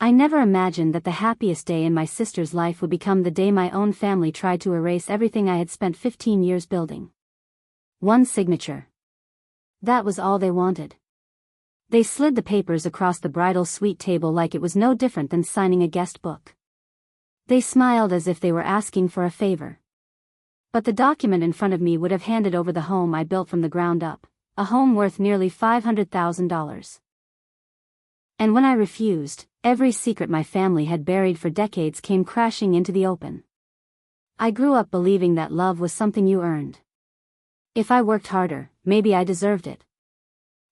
I never imagined that the happiest day in my sister's life would become the day my own family tried to erase everything I had spent 15 years building. One signature. That was all they wanted. They slid the papers across the bridal suite table like it was no different than signing a guest book. They smiled as if they were asking for a favor. But the document in front of me would have handed over the home I built from the ground up, a home worth nearly $500,000. And when I refused, every secret my family had buried for decades came crashing into the open. I grew up believing that love was something you earned. If I worked harder, maybe I deserved it.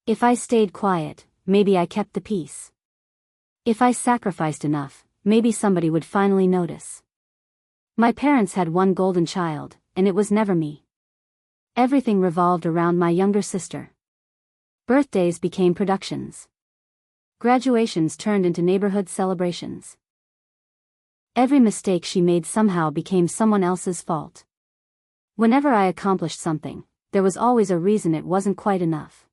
If I stayed quiet, maybe I kept the peace. If I sacrificed enough, maybe somebody would finally notice. My parents had one golden child, and it was never me. Everything revolved around my younger sister. Birthdays became productions. Graduations turned into neighborhood celebrations. Every mistake she made somehow became someone else's fault. Whenever I accomplished something, there was always a reason it wasn't quite enough.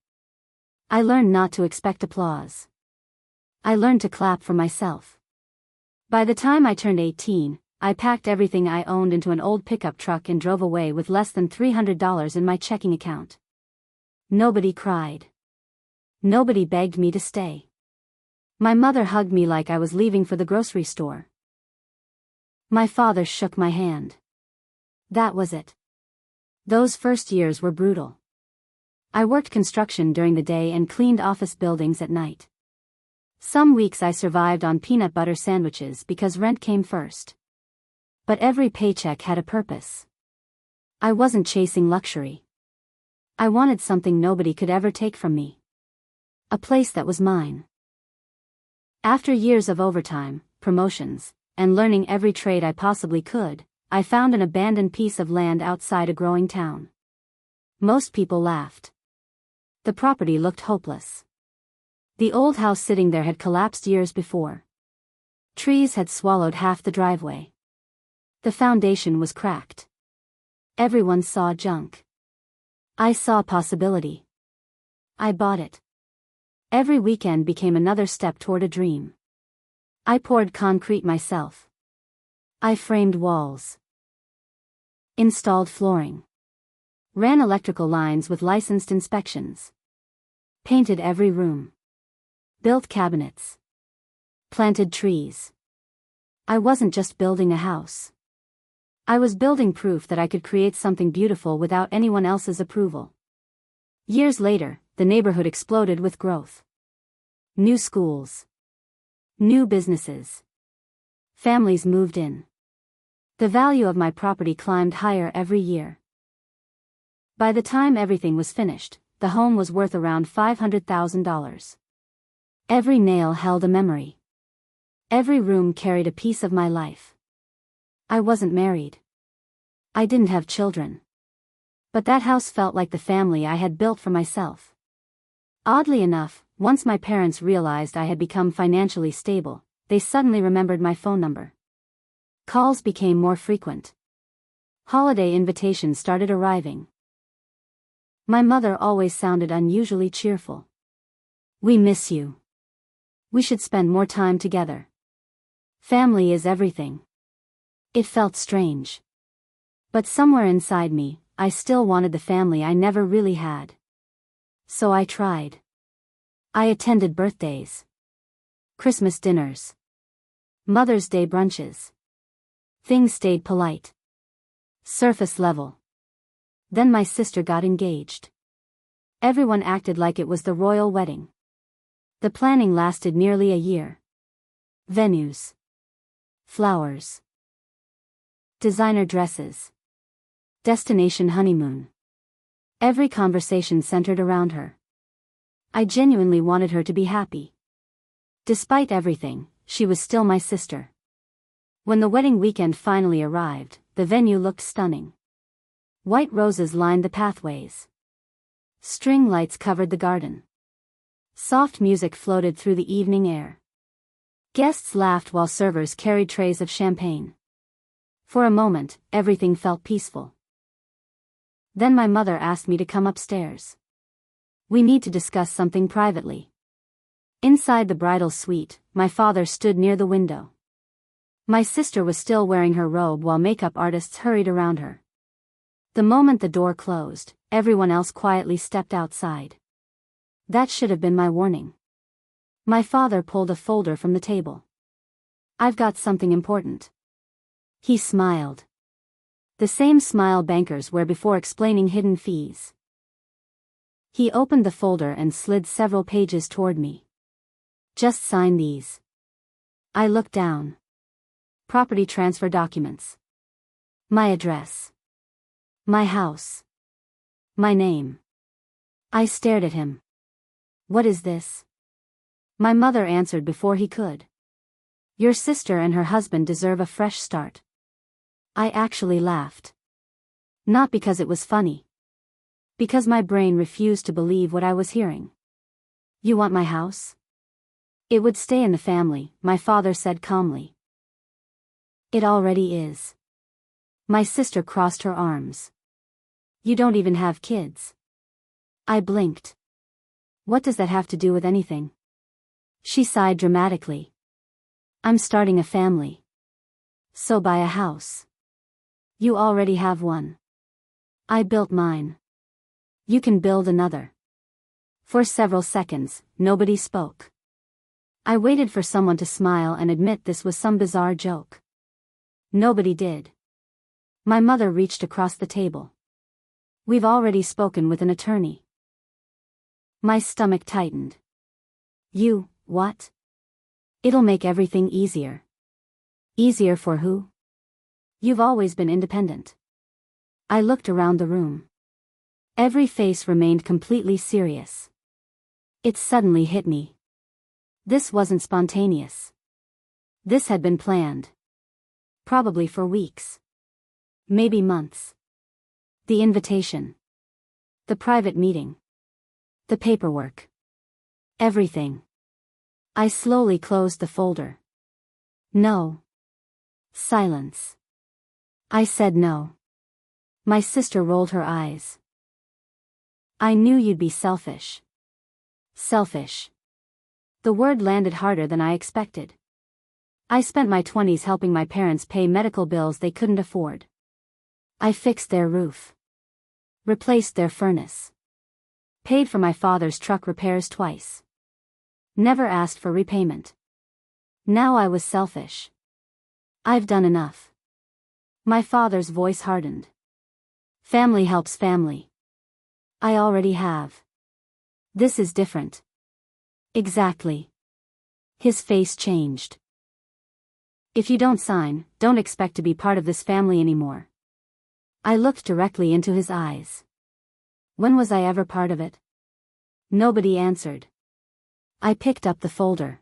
I learned not to expect applause. I learned to clap for myself. By the time I turned 18, I packed everything I owned into an old pickup truck and drove away with less than $300 in my checking account. Nobody cried. Nobody begged me to stay. My mother hugged me like I was leaving for the grocery store. My father shook my hand. That was it. Those first years were brutal. I worked construction during the day and cleaned office buildings at night. Some weeks I survived on peanut butter sandwiches because rent came first. But every paycheck had a purpose. I wasn't chasing luxury. I wanted something nobody could ever take from me. A place that was mine. After years of overtime, promotions, and learning every trade I possibly could, I found an abandoned piece of land outside a growing town. Most people laughed. The property looked hopeless. The old house sitting there had collapsed years before. Trees had swallowed half the driveway. The foundation was cracked. Everyone saw junk. I saw possibility. I bought it. Every weekend became another step toward a dream. I poured concrete myself. I framed walls. Installed flooring. Ran electrical lines with licensed inspections. Painted every room. Built cabinets. Planted trees. I wasn't just building a house. I was building proof that I could create something beautiful without anyone else's approval. Years later, the neighborhood exploded with growth. New schools. New businesses. Families moved in. The value of my property climbed higher every year. By the time everything was finished, the home was worth around $500,000. Every nail held a memory. Every room carried a piece of my life. I wasn't married. I didn't have children. But that house felt like the family I had built for myself. Oddly enough, once my parents realized I had become financially stable, they suddenly remembered my phone number. Calls became more frequent. Holiday invitations started arriving. My mother always sounded unusually cheerful. "We miss you. We should spend more time together. Family is everything." It felt strange. But somewhere inside me, I still wanted the family I never really had. So I tried. I attended birthdays. Christmas dinners. Mother's Day brunches. Things stayed polite. Surface level. Then my sister got engaged. Everyone acted like it was the royal wedding. The planning lasted nearly a year. Venues. Flowers. Designer dresses. Destination honeymoon. Every conversation centered around her. I genuinely wanted her to be happy. Despite everything, she was still my sister. When the wedding weekend finally arrived, the venue looked stunning. White roses lined the pathways. String lights covered the garden. Soft music floated through the evening air. Guests laughed while servers carried trays of champagne. For a moment, everything felt peaceful. Then my mother asked me to come upstairs. "We need to discuss something privately." Inside the bridal suite, my father stood near the window. My sister was still wearing her robe while makeup artists hurried around her. The moment the door closed, everyone else quietly stepped outside. That should have been my warning. My father pulled a folder from the table. "I've got something important." He smiled. The same smile bankers wear before explaining hidden fees. He opened the folder and slid several pages toward me. "Just sign these." I looked down. Property transfer documents. My address. My house. My name. I stared at him. "What is this?" My mother answered before he could. "Your sister and her husband deserve a fresh start." I actually laughed. Not because it was funny. Because my brain refused to believe what I was hearing. "You want my house?" "It would stay in the family," my father said calmly. "It already is." My sister crossed her arms. "You don't even have kids." I blinked. "What does that have to do with anything?" She sighed dramatically. "I'm starting a family. So buy a house." "You already have one." "I built mine." "You can build another." For several seconds, nobody spoke. I waited for someone to smile and admit this was some bizarre joke. Nobody did. My mother reached across the table. "We've already spoken with an attorney." My stomach tightened. "You, what?" "It'll make everything easier." "Easier for who?" "You've always been independent." I looked around the room. Every face remained completely serious. It suddenly hit me. This wasn't spontaneous. This had been planned. Probably for weeks. Maybe months. The invitation. The private meeting. The paperwork. Everything. I slowly closed the folder. "No." Silence. I said no. My sister rolled her eyes. "I knew you'd be selfish." Selfish. The word landed harder than I expected. I spent my 20s helping my parents pay medical bills they couldn't afford. I fixed their roof. Replaced their furnace. Paid for my father's truck repairs twice. Never asked for repayment. Now I was selfish. "I've done enough." My father's voice hardened. "Family helps family." "I already have." "This is different." "Exactly." His face changed. "If you don't sign, don't expect to be part of this family anymore." I looked directly into his eyes. When was I ever part of it? Nobody answered. I picked up the folder.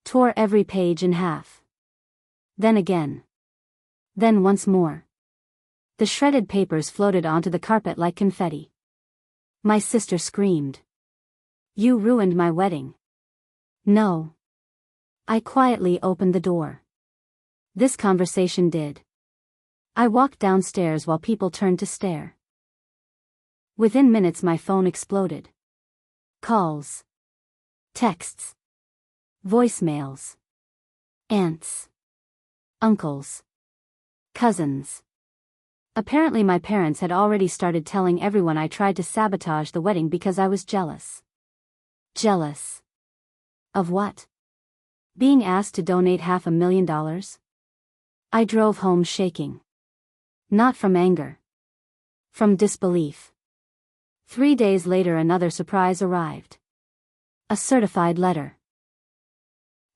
Tore every page in half. Then again. Then once more. The shredded papers floated onto the carpet like confetti. My sister screamed. "You ruined my wedding." "No." I quietly opened the door. This conversation did. I walked downstairs while people turned to stare. Within minutes my phone exploded. Calls. Texts. Voicemails. Aunts. Uncles. Cousins. Apparently my parents had already started telling everyone I tried to sabotage the wedding because I was jealous. Jealous. Of what? Being asked to donate $500,000? I drove home shaking. Not from anger. From disbelief. 3 days later another surprise arrived. A certified letter.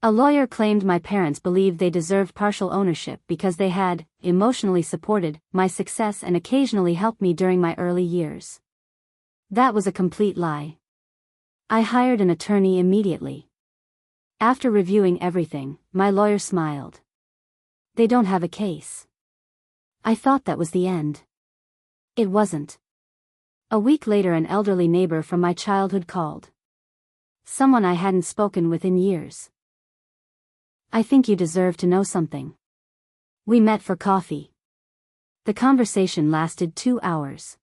A lawyer claimed my parents believed they deserved partial ownership because they had emotionally supported my success and occasionally helped me during my early years. That was a complete lie. I hired an attorney immediately. After reviewing everything, my lawyer smiled. They don't have a case. I thought that was the end. It wasn't. A week later an elderly neighbor from my childhood called. Someone I hadn't spoken with in years. "I think you deserve to know something." We met for coffee. The conversation lasted 2 hours.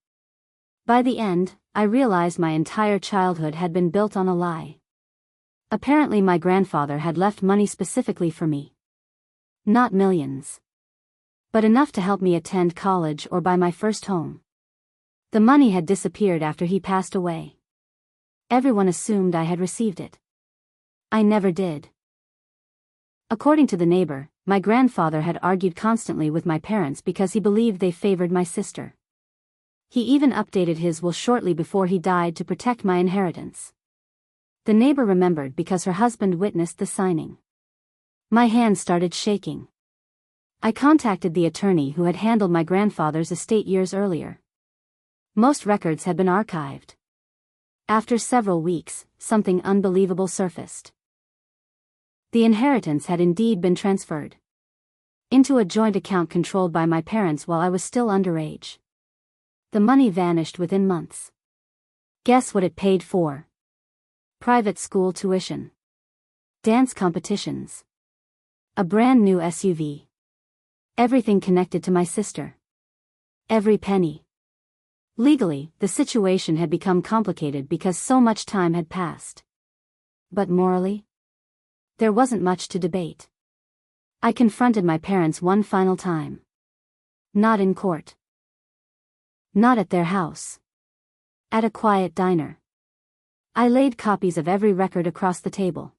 By the end, I realized my entire childhood had been built on a lie. Apparently my grandfather had left money specifically for me. Not millions, but enough to help me attend college or buy my first home. The money had disappeared after he passed away. Everyone assumed I had received it. I never did. According to the neighbor, my grandfather had argued constantly with my parents because he believed they favored my sister. He even updated his will shortly before he died to protect my inheritance. The neighbor remembered because her husband witnessed the signing. My hand started shaking. I contacted the attorney who had handled my grandfather's estate years earlier. Most records had been archived. After several weeks, something unbelievable surfaced. The inheritance had indeed been transferred into a joint account controlled by my parents while I was still underage. The money vanished within months. Guess what it paid for? Private school tuition. Dance competitions. A brand new SUV. Everything connected to my sister. Every penny. Legally, the situation had become complicated because so much time had passed. But morally? There wasn't much to debate. I confronted my parents one final time. Not in court. Not at their house. At a quiet diner. I laid copies of every record across the table.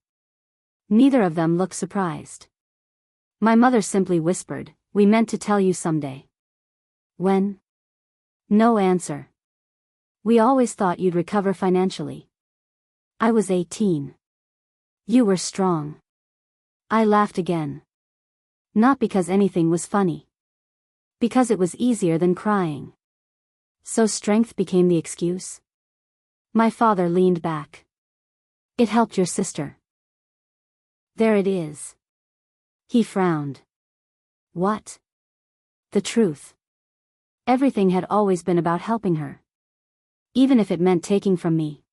Neither of them looked surprised. My mother simply whispered, "We meant to tell you someday." When? No answer. "We always thought you'd recover financially." I was 18. "You were strong." I laughed again. Not because anything was funny. Because it was easier than crying. So strength became the excuse? My father leaned back. "It helped your sister." "There it is." He frowned. "What?" "The truth. Everything had always been about helping her. Even if it meant taking from me.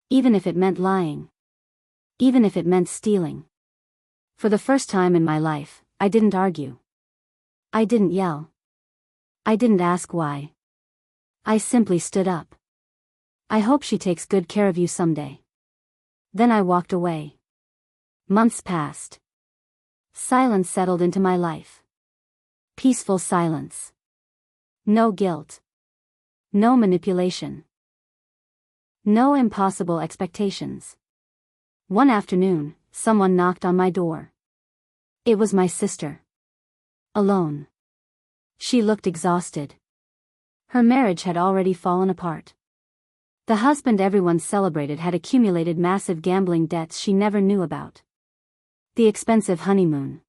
Even if it meant lying. Even if it meant stealing." For the first time in my life, I didn't argue. I didn't yell. I didn't ask why. I simply stood up. "I hope she takes good care of you someday." Then I walked away. Months passed. Silence settled into my life. Peaceful silence. No guilt. No manipulation. No impossible expectations. One afternoon, someone knocked on my door. It was my sister. Alone. She looked exhausted. Her marriage had already fallen apart. The husband everyone celebrated had accumulated massive gambling debts she never knew about. The expensive honeymoon.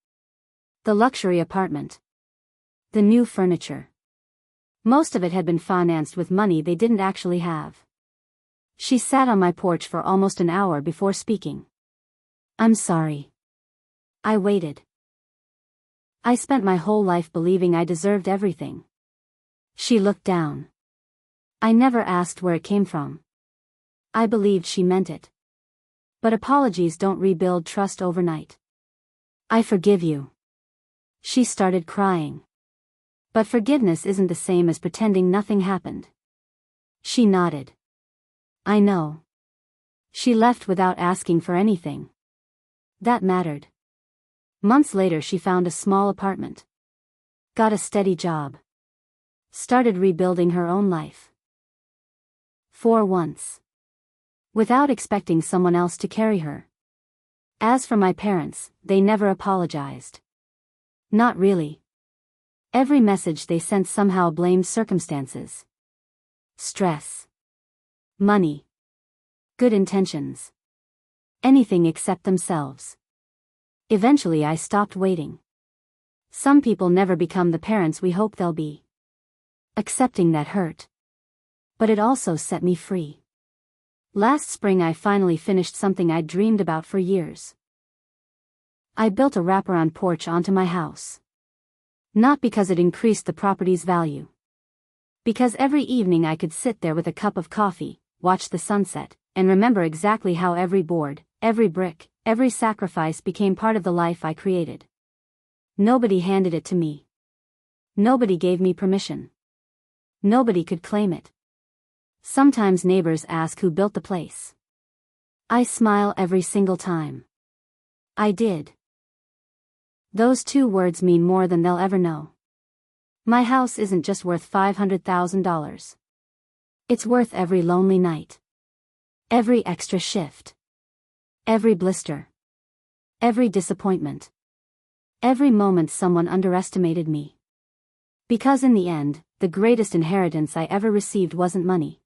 The luxury apartment. The new furniture. Most of it had been financed with money they didn't actually have. She sat on my porch for almost an hour before speaking. "I'm sorry." I waited. "I spent my whole life believing I deserved everything." She looked down. "I never asked where it came from." I believed she meant it. But apologies don't rebuild trust overnight. "I forgive you." She started crying. But forgiveness isn't the same as pretending nothing happened. She nodded. "I know." She left without asking for anything. That mattered. Months later she found a small apartment. Got a steady job. Started rebuilding her own life. For once. Without expecting someone else to carry her. As for my parents, they never apologized. Not really. Every message they sent somehow blamed circumstances. Stress. Money. Good intentions. Anything except themselves. Eventually I stopped waiting. Some people never become the parents we hope they'll be. Accepting that hurt. But it also set me free. Last spring I finally finished something I'd dreamed about for years. I built a wraparound porch onto my house. Not because it increased the property's value. Because every evening I could sit there with a cup of coffee, watch the sunset, and remember exactly how every board, every brick, every sacrifice became part of the life I created. Nobody handed it to me. Nobody gave me permission. Nobody could claim it. Sometimes neighbors ask who built the place. I smile every single time. I did. Those 2 words mean more than they'll ever know. My house isn't just worth $500,000. It's worth every lonely night. Every extra shift. Every blister. Every disappointment. Every moment someone underestimated me. Because in the end, the greatest inheritance I ever received wasn't money.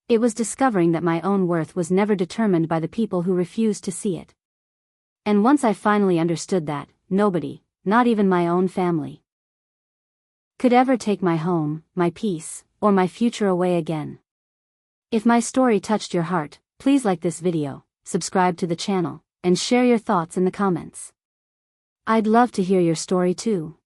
It was discovering that my own worth was never determined by the people who refused to see it. And once I finally understood that, nobody, not even my own family, could ever take my home, my peace, or my future away again. If my story touched your heart, please like this video, subscribe to the channel, and share your thoughts in the comments. I'd love to hear your story too.